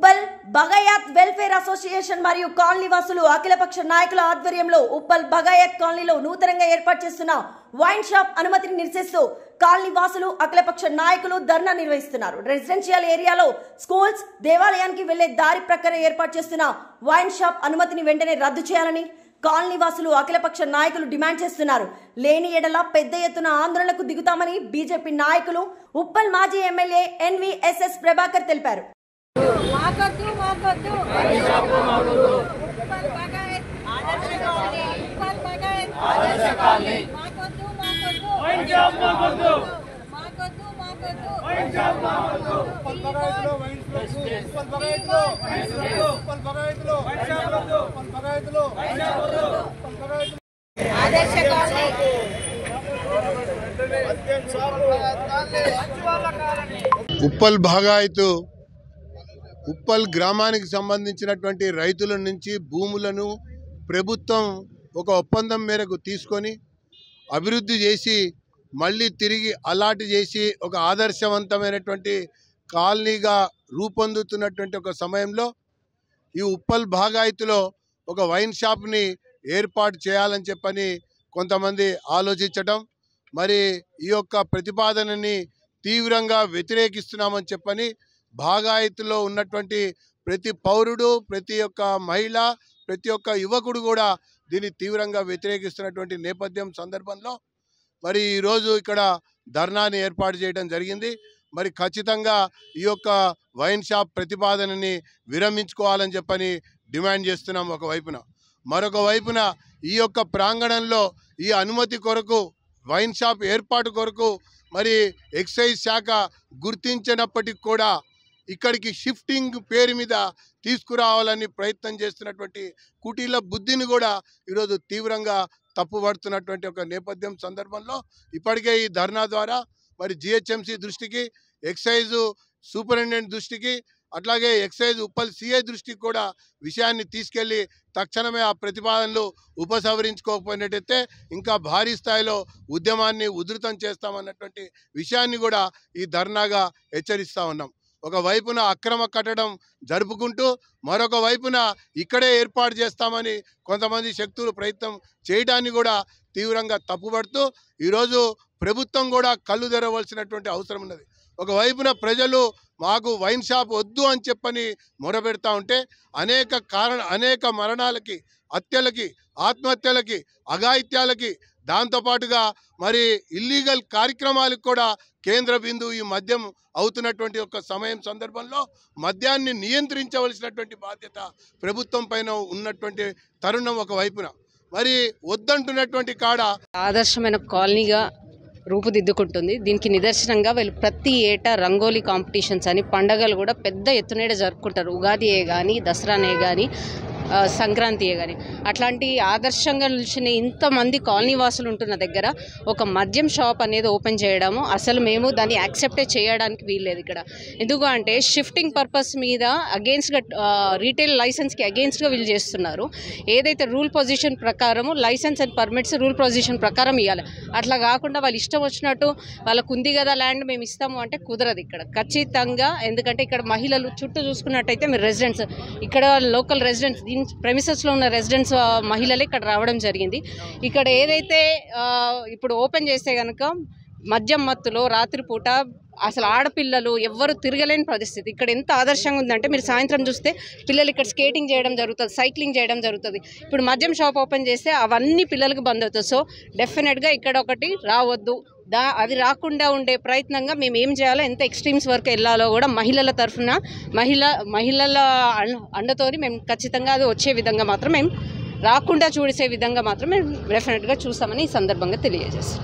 Uppal Bagayat welfare association మరియు colony వాసులు అఖిలపక్ష నాయకుల ఆధ్వర్యంలో ఉప్పల్ బగాయత్ కాలనీలో నూతనంగా ఏర్పాటు చేస్తున్న వైన్ షాప్ అనుమతిని నిరసిస్తూ కాలనీ వాసులు అఖిలపక్ష నాయకులు ధర్నా నిర్వహిస్తున్నారు. రెసిడెన్షియల్ ఏరియాలో స్కూల్స్, దేవాలయానికి వెళ్లే దారి ప్రక్కన ఏర్పాటు చేస్తున్న వైన్ షాప్ అనుమతిని వెంటనే రద్దు చేయాలని కాలనీ వాసులు అఖిలపక్ష నాయకులు డిమాండ్ చేస్తున్నారు. లేని ఎడల పెద్ద ఎత్తున ఆందోళనకు దిగుతామని బీజేపీ నాయకులు ఉప్పల్ మాజీ ఎమ్మెల్యే ఎన్వీఎస్ఎస్ ప్రభాకర్ తెలిపారు. ఉప్పల్ భాగాయతు ఉప్పల్ గ్రామానికి సంబంధించినటువంటి రైతుల నుంచి భూములను ప్రభుత్వం ఒక ఒప్పందం మేరకు తీసుకొని అభివృద్ధి చేసి మళ్ళీ తిరిగి అలాట్ చేసి ఒక ఆదర్శవంతమైనటువంటి కాలనీగా రూపొందుతున్నటువంటి ఒక సమయంలో ఈ ఉప్పల్ భాగాయతులో ఒక వైన్ షాప్ని ఏర్పాటు చేయాలని చెప్పని కొంతమంది ఆలోచించటం, మరి ఈ యొక్క ప్రతిపాదనని తీవ్రంగా వ్యతిరేకిస్తున్నామని చెప్పని భాగాయతులో ఉన్నటువంటి ప్రతి పౌరుడు, ప్రతి ఒక్క మహిళ, ప్రతి ఒక్క యువకుడు కూడా దీన్ని తీవ్రంగా వ్యతిరేకిస్తున్నటువంటి నేపథ్యం సందర్భంలో మరి ఈరోజు ఇక్కడ ధర్నాని ఏర్పాటు చేయడం జరిగింది. మరి ఖచ్చితంగా ఈ యొక్క వైన్ షాప్ ప్రతిపాదనని విరమించుకోవాలని చెప్పని డిమాండ్ చేస్తున్నాం ఒకవైపున. మరొక వైపున ఈ యొక్క ప్రాంగణంలో ఈ అనుమతి కొరకు, వైన్ షాప్ ఏర్పాటు కొరకు మరి ఎక్సైజ్ శాఖ గుర్తించినప్పటికి కూడా ఇక్కడికి షిఫ్టింగ్ పేరు మీద తీసుకురావాలని ప్రయత్నం చేస్తున్నటువంటి కుటీల బుద్ధిని కూడా ఈరోజు తీవ్రంగా తప్పుపడుతున్నటువంటి ఒక నేపథ్యం సందర్భంలో ఇప్పటికే ఈ ధర్నా ద్వారా మరి జిహెచ్ఎంసీ దృష్టికి, ఎక్సైజ్ సూపరింటెండెంట్ దృష్టికి, అట్లాగే ఎక్సైజ్ ఉప్పల్ సిఐ దృష్టికి కూడా విషయాన్ని తీసుకెళ్లి తక్షణమే ఆ ప్రతిపాదనలు ఉపసంహరించుకోకపోయినట్టయితే ఇంకా భారీ స్థాయిలో ఉద్యమాన్ని ఉధృతం చేస్తామన్నటువంటి విషయాన్ని కూడా ఈ ధర్నాగా హెచ్చరిస్తూ ఉన్నాం. ఒకవైపున అక్రమ కట్టడం జరుపుకుంటూ మరొక వైపున ఇక్కడే ఏర్పాటు చేస్తామని కొంతమంది శక్తులు ప్రయత్నం చేయడాన్ని కూడా తీవ్రంగా తప్పుపడుతూ ఈరోజు ప్రభుత్వం కూడా కళ్ళు తెరవలసినటువంటి అవసరం ఉన్నది. ఒకవైపున మాకు వైన్ షాప్ వద్దు అని చెప్పని మొరపెడతా ఉంటే అనేక మరణాలకి, హత్యలకి, ఆత్మహత్యలకి, అఘాయిత్యాలకి, దాంతోపాటుగా మరి ఇల్లీగల్ కార్యక్రమాలకు కూడా కేంద్ర బిందువు ఈ మద్యం అవుతున్నటువంటి ఒక సమయం సందర్భంలో మద్యాన్ని నియంత్రించవలసినటువంటి బాధ్యత ప్రభుత్వం పైన ఉన్నటువంటి తరుణం ఒకవైపున మరి వద్దంటున్నటువంటి కాడ ఆదర్శమైన కాలనీగా రూపుదిద్దుకుంటుంది. దీనికి నిదర్శనంగా వీళ్ళు ప్రతి ఏటా రంగోలీ కాంపిటీషన్స్ అని పండగలు కూడా పెద్ద ఎత్తున జరుపుకుంటారు. ఉగాదియే కానీ, దసరానే కానీ, సంక్రాంతియే కానీ. అట్లాంటి ఆదర్శంగా నిలిచిన ఇంతమంది కాలనీ వాసులు ఉంటున్న దగ్గర ఒక మద్యం షాప్ అనేది ఓపెన్ చేయడము అసలు మేము దాన్ని యాక్సెప్టే చేయడానికి వీల్లేదు ఇక్కడ. ఎందుకు అంటే షిఫ్టింగ్ పర్పస్ మీద అగెయిన్స్ట్గా, రీటైల్ లైసెన్స్కి అగెయిన్స్ట్గా వీళ్ళు చేస్తున్నారు. ఏదైతే రూల్ పొజిషన్ ప్రకారము licence and permits rule position ప్రకారం ఇవ్వాలి. అట్లా కాకుండా వాళ్ళు ఇష్టం వచ్చినట్టు వాళ్ళకు ఉంది కదా ల్యాండ్ మేము ఇస్తాము అంటే కుదరదు ఇక్కడ ఖచ్చితంగా. ఎందుకంటే ఇక్కడ మహిళలు చుట్టూ చూసుకున్నట్టయితే మీరు రెసిడెంట్స్, ఇక్కడ లోకల్ రెసిడెంట్స్, దీని ప్రెమిసెస్లో ఉన్న రెసిడెంట్స్ మహిళలే ఇక్కడ రావడం జరిగింది. ఇక్కడ ఏదైతే ఇప్పుడు ఓపెన్ చేస్తే కనుక మద్యం మత్తులో రాత్రిపూట అసలు ఆడపిల్లలు ఎవ్వరు తిరగలేని పరిస్థితి. ఇక్కడ ఎంత ఆదర్శంగా ఉందంటే మీరు సాయంత్రం చూస్తే పిల్లలు ఇక్కడ స్కేటింగ్ చేయడం జరుగుతుంది, సైక్లింగ్ చేయడం జరుగుతుంది. ఇప్పుడు మద్యం షాప్ ఓపెన్ చేస్తే అవన్నీ పిల్లలకు బంద్ అవుతుంది. సో డెఫినెట్గా ఇక్కడ ఒకటి రావద్దు. అది రాకుండా ఉండే ప్రయత్నంగా మేము ఏం చేయాలో, ఎంత ఎక్స్ట్రీమ్స్ వరకు వెళ్ళాలో కూడా మహిళల తరఫున మహిళల అండతోని మేము ఖచ్చితంగా అది వచ్చే విధంగా మాత్రం మేము రాకుండా చూసే విధంగా మాత్రం మేము డెఫినెట్గా చూస్తామని ఈ సందర్భంగా తెలియజేస్తాం.